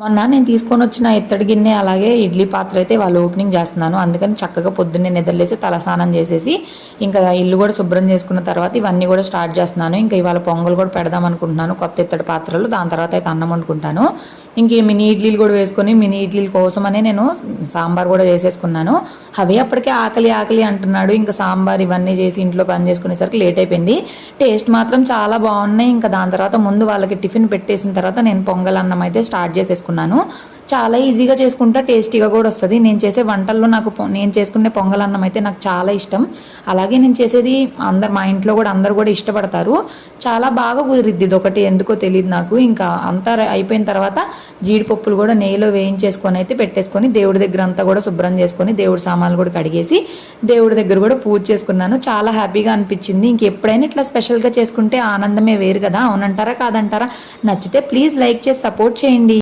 మొన్న నేను తీసుకొని వచ్చిన ఇత్తడి గిన్నె అలాగే ఇడ్లీ పాత్ర అయితే వాళ్ళు ఓపెనింగ్ చేస్తున్నాను. అందుకని చక్కగా పొద్దున్నే నిద్రలేసి తలస్నానం చేసేసి ఇంకా ఇల్లు కూడా శుభ్రం చేసుకున్న తర్వాత ఇవన్నీ కూడా స్టార్ట్ చేస్తున్నాను. ఇంకా ఇవాళ పొంగల్ కూడా పెడదాం అనుకుంటున్నాను కొత్త ఇత్తడి పాత్రలు. దాని తర్వాత అయితే అన్నం వండుకుంటాను. ఇంక ఈ మినీ ఇడ్లీలు కూడా వేసుకొని మినీ ఇడ్లీల కోసమనే నేను సాంబార్ కూడా చేసేసుకున్నాను. అవి అప్పటికే ఆకలి ఆకలి అంటున్నాడు. ఇంకా సాంబార్ ఇవన్నీ చేసి ఇంట్లో పని చేసుకునేసరికి లేట్ అయిపోయింది. టేస్ట్ మాత్రం చాలా బాగున్నాయి. ఇంకా దాని తర్వాత ముందు వాళ్ళకి టిఫిన్ పెట్టేసిన తర్వాత నేను పొంగల్ అన్నం అయితే స్టార్ట్ చేసేసుకున్నాను. చాలా ఈజీగా చేసుకుంటా, టేస్టీగా కూడా వస్తుంది. నేను చేసే వంటల్లో నేను చేసుకునే పొంగల్ అన్నం అయితే నాకు చాలా ఇష్టం. అలాగే నేను చేసేది మా ఇంట్లో కూడా అందరు కూడా ఇష్టపడతారు. చాలా బాగా కుదిరిద్ది. ఇది ఒకటి ఎందుకో తెలియదు నాకు. ఇంకా అంతా అయిపోయిన తర్వాత జీడిపప్పులు కూడా నెయ్యిలో వేయించేసుకొని అయితే పెట్టేసుకొని దేవుడి దగ్గర అంతా కూడా శుభ్రం చేసుకొని దేవుడి సామాన్లు కూడా కడిగేసి దేవుడి దగ్గర కూడా పూజ చేసుకున్నాను. చాలా హ్యాపీగా అనిపించింది. ఇంకెప్పుడైనా ఇట్లా స్పెషల్గా చేసుకుంటే ఆనందమే వేరు కదా. అవునంటారా కాదంటారా? నచ్చితే ప్లీజ్ లైక్ చేసి సపోర్ట్ చేయండి.